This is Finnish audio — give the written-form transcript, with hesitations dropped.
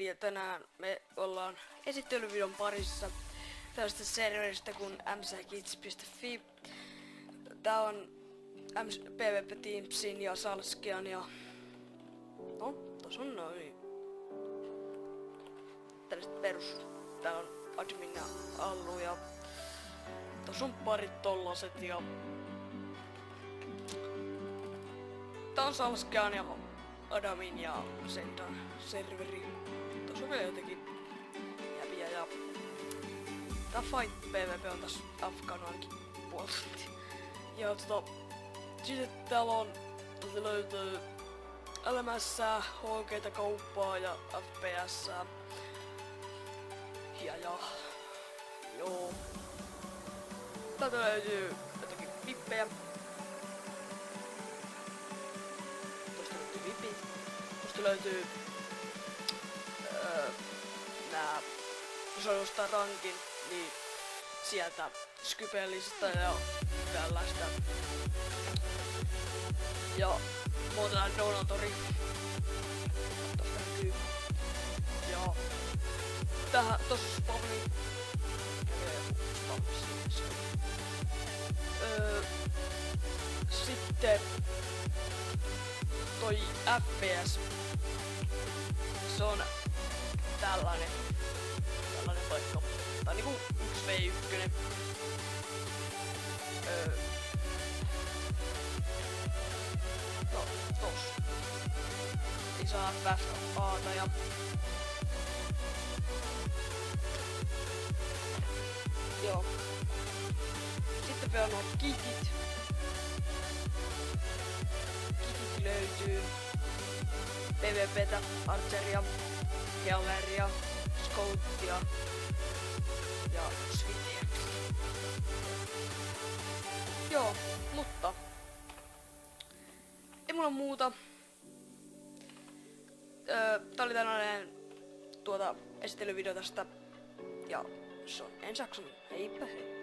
ja tänään me ollaan esittelyvideon parissa tällaista serveristä kuin mckids.fi. Tää on PvP Teamsin ja Salskian ja... No, tos on noin... tällaiset perus... Tää on admin ja Allu ja... Tos on parit tollaset ja... Tää on Salskian ja Adamin ja Sendan serveri. Tuossa on vielä jotenkin jäviä ja... Tää Fight PvP on tässä Afganaankin puolelta. Ja sitten täällä on... löytyy LMS, HG:tä, kauppaa ja FPS. Ja joo. Täältä löytyy jotakin vippejä. Tuosta löytyy nää, jos on ostaa rankin, niin sieltä Skypelistä ja tällaista. Ja muuten donatori. Tosta näkyy. Ja tähän tossa spawni. Sitten toi FPS. Se on tällainen paikka. Tää on niinku 1v1. No, tossa. Ei saa FFAta ja... Joo. Sitten vielä on kitit. Kitit löytyy. PvPtä, Archeria, Helleria, Scoutia ja Swittiä. Joo, mutta ei mulla muuta. Tää oli tällainen esittelyvideo tästä ja se on ensi jakson. Heippa hei!